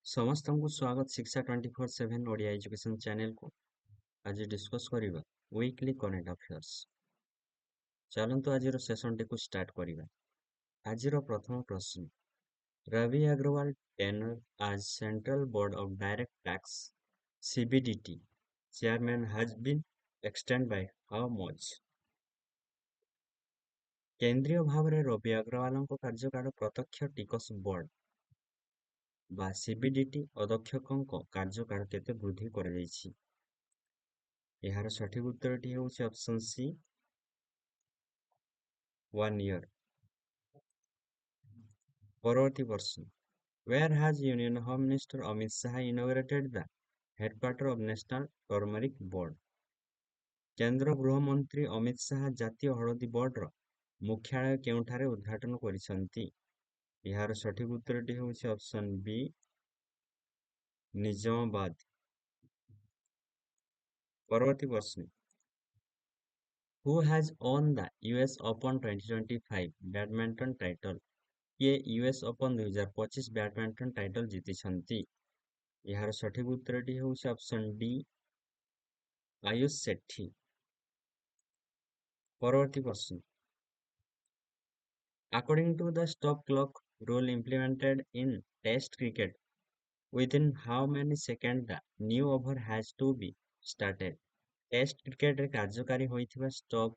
ସମସ୍ତଙ୍କୁ ସ୍ୱାଗତ ଶିକ୍ଷା 24/7 ଓଡ଼ିଆ ଏଜୁକେସନ ଚ୍ୟାନେଲକୁ। ଆଜି ଡିସ୍କସ୍ କରିବା ୱିକଲି କରେଣ୍ଟ ଆଫେୟାର୍ସ। ଚାଲନ୍ତୁ ଆଜିର ସେସନଟିକୁ ଷ୍ଟାର୍ଟ କରିବା। ଆଜିର ପ୍ରଥମ ପ୍ରଶ୍ନ, Ravi Agarwal tenure as Central Board of Direct Tax CBDT chairman has been extended by how much? କେନ୍ଦ୍ରୀୟ ଭାବରେ ରବି ଅଗ୍ରୱାଲଙ୍କ କାର୍ଯ୍ୟକାଳ ପ୍ରତ୍ୟକ୍ଷ ଟିକସ ବୋର୍ଡ ବା CBDT ଅଧ୍ୟକ୍ଷଙ୍କ କାର୍ଯ୍ୟକାଳ କେତେ ବୃଦ୍ଧି କରାଯାଇଛି? ଏହାର ସଠିକ ଉତ୍ତରଟି ହେଉଛି ଅପସନ ସି, 1 year। ପରବର୍ତ୍ତୀ ପ୍ରଶ୍ନ, where has Union Home Minister Amit Shah inaugurated the headquarters of National Turmeric Board? କେନ୍ଦ୍ର ଗୃହମନ୍ତ୍ରୀ ଅମିତ ଶାହା ଜାତୀୟ ହଳଦୀ ବୋର୍ଡର ମୁଖ୍ୟାଳୟ କେଉଁଠାରେ ଉଦ୍ଘାଟନ କରିଛନ୍ତି? ଏହାର ସଠିକ ଉତ୍ତରଟି ହେଉଛି ଅପସନ ବି, ନିଜାମାବାଦ। ପରବର୍ତ୍ତୀ ପ୍ରଶ୍ନ, who has won the US Open 2025 badminton title? କିଏ ୟୁଏସ୍ ଓପନ 2025 ବ୍ୟାଡମିଣ୍ଟନ ଟାଇଟଲ ଜିତିଛନ୍ତି? ଏହାର ସଠିକ ଉତ୍ତରଟି ହେଉଛି ଅପସନ ଡି, ଆୟୁଷ ସେଠୀ। ପରବର୍ତ୍ତୀ ପ୍ରଶ୍ନ, according to the stop clock rule implemented in Test cricket, within how many seconds the new over has to be started? Test କ୍ରିକେଟରେ କାର୍ଯ୍ୟକାରୀ ହୋଇଥିବା ଷ୍ଟପ୍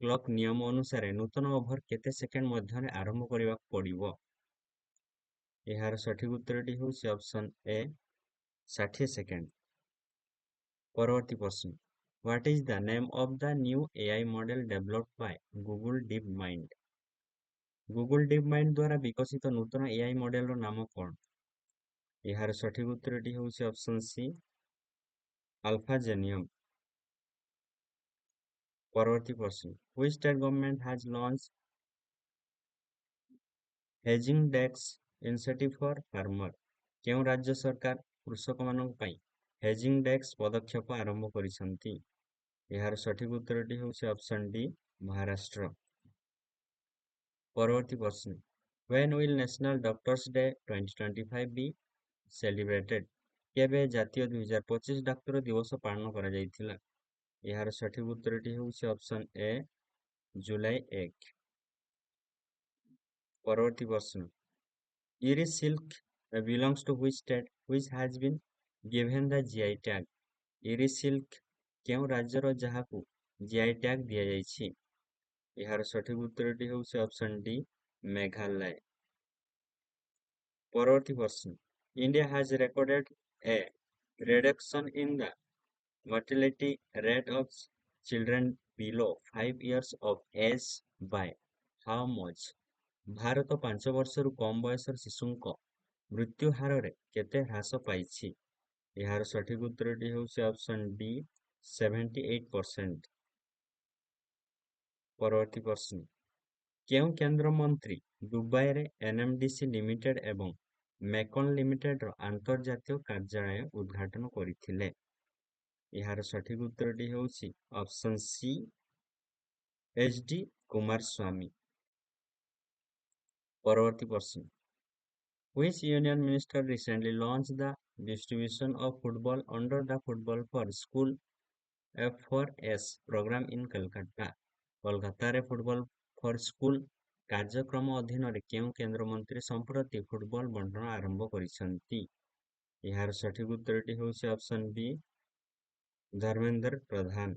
କ୍ଲକ୍ ନିୟମ ଅନୁସାରେ ନୂତନ ଓଭର କେତେ ସେକେଣ୍ଡ ମଧ୍ୟରେ ଆରମ୍ଭ କରିବାକୁ ପଡ଼ିବ? ଏହାର ସଠିକ ଉତ୍ତରଟି ହେଉଛି ଅପସନ ଏ, 60 ସେକେଣ୍ଡ। ପରବର୍ତ୍ତୀ ପ୍ରଶ୍ନ, what is the name of the new AI model developed by Google DeepMind? Google DeepMind ଦ୍ୱାରା ବିକଶିତ ନୂତନ AI ମଡେଲର ନାମ କ'ଣ? ଏହାର ସଠିକ ଉତ୍ତରଟି ହେଉଛି ଅପସନ ସି, ଆଲଫାଜେନିୟମ। ପରବର୍ତ୍ତୀ ପ୍ରଶ୍ନ, which state government has launched hedging tax incentive for farmer? କେଉଁ ରାଜ୍ୟ ସରକାର କୃଷକମାନଙ୍କ ପାଇଁ ହେଜିଂ ଡେକ୍ସ ପଦକ୍ଷେପ ଆରମ୍ଭ କରିଛନ୍ତି? ଏହାର ସଠିକ ଉତ୍ତରଟି ହେଉଛି ଅପସନ ଡି, ମହାରାଷ୍ଟ୍ର। ପରବର୍ତ୍ତୀ ପ୍ରଶ୍ନ, when will National Doctors Day 2025 be celebrated? କେବେ ଜାତୀୟ 2025 ଡାକ୍ତର ଦିବସ ପାଳନ କରାଯାଇଥିଲା? ଏହାର ସଠିକ ଉତ୍ତରଟି ହେଉଛି ଅପସନ ଏ, ଜୁଲାଇ 1। ପରବର୍ତ୍ତୀ ପ୍ରଶ୍ନ, Iris silk belongs to which state which has been given the GI tag? Iris silk କେଉଁ ରାଜ୍ୟର ଯାହାକୁ GI tag ଦିଆଯାଇଛି? ଏହାର ସଠିକ ଉତ୍ତରଟି ହେଉଛି ଅପସନ ଡି, ମେଘାଳୟ। ପରବର୍ତ୍ତୀ ପ୍ରଶ୍ନ, India has recorded a reduction in the mortality rate of children below 5 years of age by how much? Bharat 5 ବର୍ଷରୁ କମ ବୟସର ଶିଶୁଙ୍କ ମୃତ୍ୟୁ ହାରରେ କେତେ ହ୍ରାସ ପାଇଛି? ଏହାର ସଠିକ ଉତ୍ତରଟି ହେଉଛି ଅପସନ ଡି, 78%। ପରବର୍ତ୍ତୀ ପ୍ରଶ୍ନ, କେଉଁ କେନ୍ଦ୍ରମନ୍ତ୍ରୀ ଦୁବାଇରେ ଏନଏମଡିସି ଲିମିଟେଡ ଏବଂ ମେକନ ଲିମିଟେଡର ଆନ୍ତର୍ଜାତୀୟ କାର୍ଯ୍ୟାଳୟ ଉଦ୍ଘାଟନ କରିଥିଲେ? ଏହାର ସଠିକ ଉତ୍ତରଟି ହେଉଛି ଅପସନ ସି, ଏଚ.ଡି. କୁମାରସ୍ୱାମୀ। ପରବର୍ତ୍ତୀ ପ୍ରଶ୍ନ, which union minister recently launched the distribution of football under the Football for School F4S program in Kolkata? କୋଲକାତାରେ ଫୁଟବଲ ଫର ସ୍କୁଲ କାର୍ଯ୍ୟକ୍ରମ ଅଧୀନରେ କେଉଁ କେନ୍ଦ୍ରମନ୍ତ୍ରୀ ସମ୍ପ୍ରତି ଫୁଟବଲ ବଣ୍ଟନ ଆରମ୍ଭ କରିଛନ୍ତି? ଏହାର ସଠିକ ଉତ୍ତରଟି ହେଉଛି ଅପସନ ବି, ଧର୍ମେନ୍ଦ୍ର ପ୍ରଧାନ।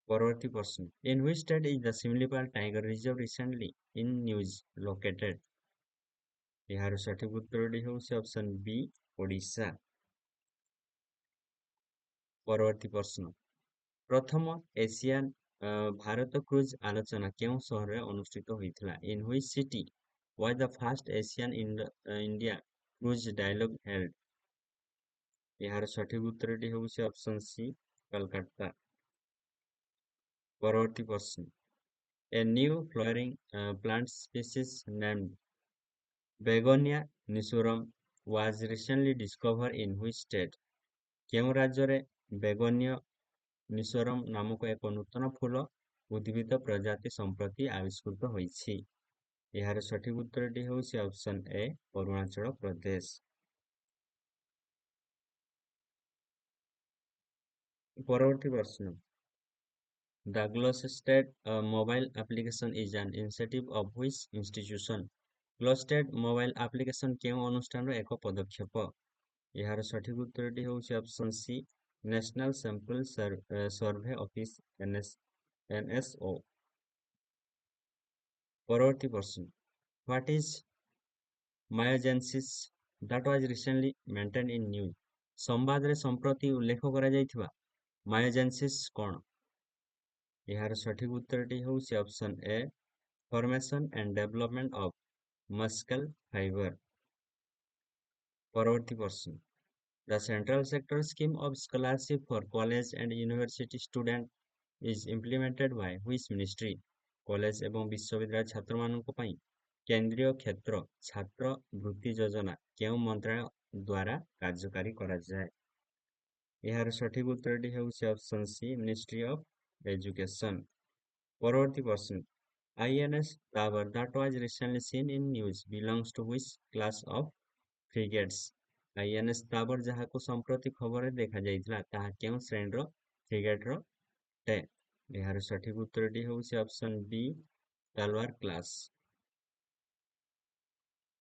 ପରବର୍ତ୍ତୀ ପ୍ରଶ୍ନ, in which state is the Simlipal Tiger Reserve recently in news located? ଏହାର ସଠିକ ଉତ୍ତରଟି ହେଉଛି ଅପସନ ବି, ଓଡ଼ିଶା। ପରବର୍ତ୍ତୀ ପ୍ରଶ୍ନ, ପ୍ରଥମ ଏସିଆନ ଭାରତ କ୍ରୁଜ ଆଲୋଚନା କେଉଁ ସହରରେ ଅନୁଷ୍ଠିତ ହୋଇଥିଲା? In which city was the first Asian India cruise dialogue held? ଏହାର ସଠିକ ଉତ୍ତରଟି ହେଉଛି ଅପସନ ସି, କୋଲକାତା। ପରବର୍ତ୍ତୀ ପ୍ରଶ୍ନ, a new flowering plant species named Begonia nissurum was recently discovered in which state? କେଉଁ ରାଜ୍ୟରେ ବେଗୋନିଆ ନିସୋରମ ନାମକ ଏକ ନୂତନ ଫୁଲ ଉଦ୍ଭିଦ ପ୍ରଜାତି ସମ୍ପ୍ରତି ଆବିଷ୍କୃତ ହୋଇଛି? ଏହାର ସଠିକ ଉତ୍ତରଟି ହେଉଛି ଅପସନ୍ ଏ ଅରୁଣାଚଳ ପ୍ରଦେଶ। ପରବର୍ତ୍ତୀ ପ୍ରଶ୍ନ, the Gloucester mobile application is an initiative of which institution? Gloucester mobile application କେଉଁ ଅନୁଷ୍ଠାନର ଏକ ପଦକ୍ଷେପ? ଏହାର ସଠିକ ଉତ୍ତରଟି ହେଉଛି option C national sample survey office NSO। ପରବର୍ତ୍ତୀ ପ୍ରଶ୍ନ, what is myogenesis that was recently mentioned in news? ସମ୍ବାଦରେ ସମ୍ପ୍ରତି ଉଲ୍ଲେଖ କରାଯାଇଥିବା ମାୟୋଜେନେସିସ୍ କ'ଣ? ଏହାର ସଠିକ ଉତ୍ତରଟି ହେଉଛି option A formation and development of muscle fibre. ପରବର୍ତ୍ତୀ ପ୍ରଶ୍ନ, the central sector scheme of scholarship for college and university student is implemented by which ministry? College ଏବଂ ବିଶ୍ୱବିଦ୍ୟାଳୟ ଛାତ୍ରମାନଙ୍କ ପାଇଁ କେନ୍ଦ୍ରୀୟ କ୍ଷେତ୍ର ଛାତ୍ର ବୃତ୍ତି ଯୋଜନା କେଉଁ ମନ୍ତ୍ରଣାଳୟ ଦ୍ୱାରା କାର୍ଯ୍ୟକାରୀ କରାଯାଏ? ଏହାର ସଠିକ ଉତ୍ତରଟି ହେଉଛି option C ministry of education. ପରବର୍ତ୍ତୀ ପ୍ରଶ୍ନ, INS Tower that was recently seen in news belongs to which class of frigates? INS Tower ଯାହାକୁ ସମ୍ପ୍ରତି ଖବରରେ ଦେଖାଯାଇଥିଲା ତାହା କେଉଁ ଶ୍ରେଣୀର ଫ୍ରିଗେଟର ଅଟେ? ଏହାର ସଠିକ ଉତ୍ତରଟି ହେଉଛି ଅପସନ୍ ବି ତାଲୱାର କ୍ଲାସ୍।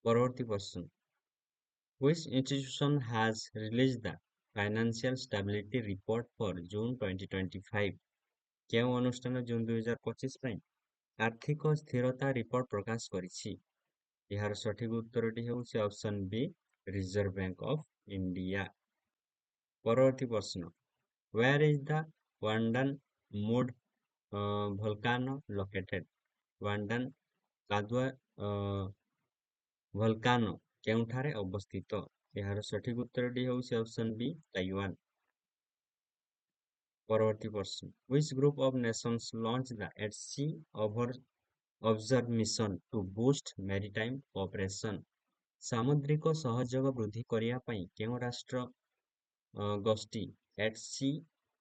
ପରବର୍ତ୍ତୀ ପ୍ରଶ୍ନ, which institution has released the financial stability report for June 2025? କେଉଁ ଅନୁଷ୍ଠାନ ଜୁନ୍ 2025 ପାଇଁ ଆର୍ଥିକ ସ୍ଥିରତା ରିପୋର୍ଟ ପ୍ରକାଶ କରିଛି? ଏହାର ସଠିକ ଉତ୍ତରଟି ହେଉଛି option B reserve bank of India. ପରବର୍ତ୍ତୀ ପ୍ରଶ୍ନ, where is the Wandan Mud volcano located? ୱାଣ୍ଡାନ୍ କାଦୁଆ ଭଲକାନୋ କେଉଁଠାରେ ଅବସ୍ଥିତ? ଏହାର ସଠିକ ଉତ୍ତରଟି ହେଉଛି ଅପସନ୍ ବି ତାଇୱାନ। ପରବର୍ତ୍ତୀ ପ୍ରଶ୍ନ, which group of nations launched the at-sea observe mission to boost maritime cooperation? ସାମୁଦ୍ରିକ ସହଯୋଗ ବୃଦ୍ଧି କରିବା ପାଇଁ କେଉଁ ରାଷ୍ଟ୍ର ଗୋଷ୍ଠୀ at-sea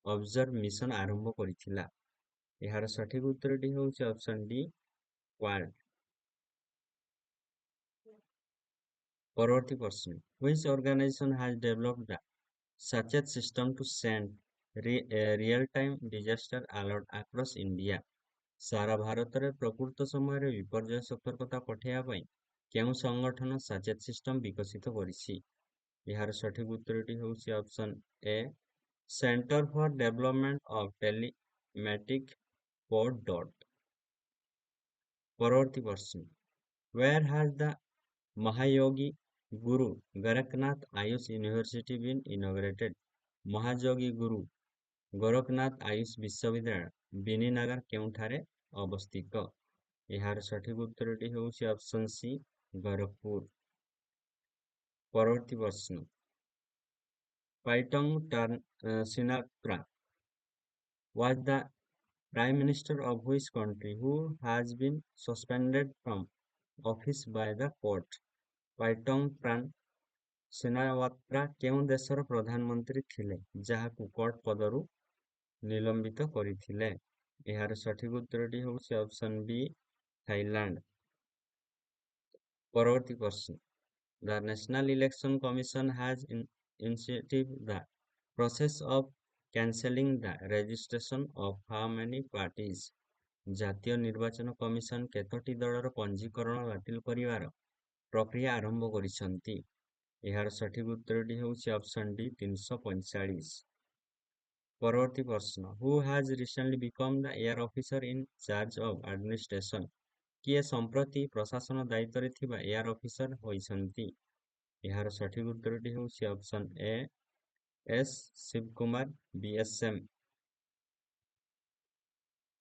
observe mission ଆରମ୍ଭ କରିଥିଲା? ଏହାର ସଠିକ ଉତ୍ତରଟି ହେଉଛି ଅପସନ୍ ଡି କ୍ୱାଡ୍। ପରବର୍ତ୍ତୀ ପ୍ରଶ୍ନ, which organization has developed the sachet system to send real-time disaster alert across India? ସାରା ଭାରତରେ ପ୍ରକୃତ ସମୟରେ ବିପର୍ଯ୍ୟୟ ସତର୍କତା ପଠାଇବା ପାଇଁ କେଉଁ ସଂଗଠନ ସାଚେତ ସିଷ୍ଟମ ବିକଶିତ କରିଛି? ଏହାର ସଠିକ ଉତ୍ତରଟି ହେଉଛି option A centre for development of telematics code dot. ପରବର୍ତ୍ତୀ ପ୍ରଶ୍ନ, where has the Mahayogi Guru Gorakhnath Ayush University been inaugurated? ମହାଯୋଗୀ ଗୁରୁ ଗୋରଖନାଥ ଆୟୁଷ ବିଶ୍ୱବିଦ୍ୟାଳୟ ବିନିନଗର କେଉଁଠାରେ ଅବସ୍ଥିତ? ଏହାର ସଠିକ ଉତ୍ତରଟି ହେଉଛି ଅପସନ୍ ସି ଗୋରଖପୁର। ପରବର୍ତ୍ତୀ ପ୍ରଶ୍ନ, ପାଇଟଙ୍ଗ ସିନାଟ୍ରା was the Prime Minister of which country who has been suspended from office by the court? ପାଇଟଙ୍ଗ Shinawatra କେଉଁ ଦେଶର ପ୍ରଧାନମନ୍ତ୍ରୀ ଥିଲେ ଯାହାକୁ କୋର୍ଟ ପଦରୁ ନିଲମ୍ବିତ କରିଥିଲେ? ଏହାର ସଠିକ ଉତ୍ତରଟି ହେଉଛି ଅପସନ୍ ବି ଥାଇଲାଣ୍ଡ। ପରବର୍ତ୍ତୀ ପ୍ରଶ୍ନ, the National Election Commission has initiated the process of cancelling the registration of how many parties? ଜାତୀୟ ନିର୍ବାଚନ କମିଶନ କେତୋଟି ଦଳର ପଞ୍ଜୀକରଣ ବାତିଲ କରିବାର ପ୍ରକ୍ରିୟା ଆରମ୍ଭ କରିଛନ୍ତି? ଏହାର ସଠିକ ଉତ୍ତରଟି ହେଉଛି ଅପସନ୍ ଡି 345। ପରବର୍ତ୍ତୀ ପ୍ରଶ୍ନ, who has recently become the air officer in charge of administration? କିଏ ସମ୍ପ୍ରତି ପ୍ରଶାସନ ଦାୟିତ୍ୱରେ ଥିବା ଏୟାର ଅଫିସର ହୋଇଛନ୍ତି? ଏହାର ସଠିକ ଉତ୍ତରଟି ହେଉଛି option A S Shivakumar BSM।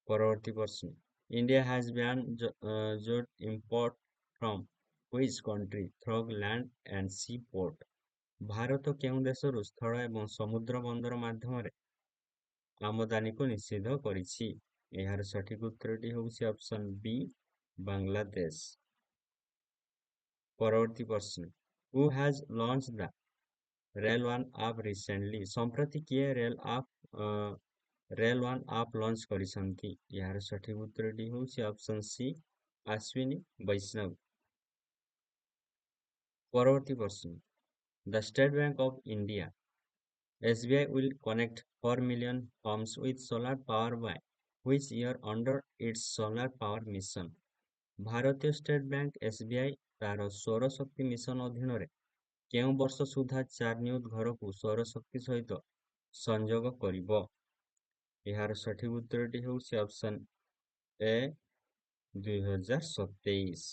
ପରବର୍ତ୍ତୀ ପ୍ରଶ୍ନ, India has banned jute import from which country through land and sea port? Bharat କେଉଁ ଦେଶରୁ ସ୍ଥଳ ଏବଂ ସମୁଦ୍ର ବନ୍ଦର ମାଧ୍ୟମରେ ଆମଦାନୀକୁ ନିଷିଦ୍ଧ କରିଛି? ଏହାର ସଠିକ ଉତ୍ତରଟି ହେଉଛି ଅପସନ୍ ବି ବାଂଲାଦେଶ। ପରବର୍ତ୍ତୀ ପ୍ରଶ୍ନ, who has launched the Rail One app recently? ସମ୍ପ୍ରତି କିଏ ରେଲ ୱାନ୍ ଆପ୍ ଲଞ୍ଚ କରିଛନ୍ତି? ଏହାର ସଠିକ ଉତ୍ତରଟି ହେଉଛି ଅପସନ୍ ସି अश्विनी वैष्णव। পরবর্তী প্রশ্ন, the State Bank of India SBI will connect 4 million homes with solar power by which year under its solar power mission? ଭାରତୀୟ ଷ୍ଟେଟ୍ ବ୍ୟାଙ୍କ ଏସବିଆଇ ତାର ସୌର ଶକ୍ତି ମିଶନ ଅଧୀନରେ କେଉଁ ବର୍ଷ ସୁଦ୍ଧା 4 ନିୟୁତ ଘରକୁ ସୌର ଶକ୍ତି ସହିତ ସଂଯୋଗ କରିବ? ଏହାର ସଠିକ ଉତ୍ତରଟି ହେଉଛି ଅପସନ ଏ 2027।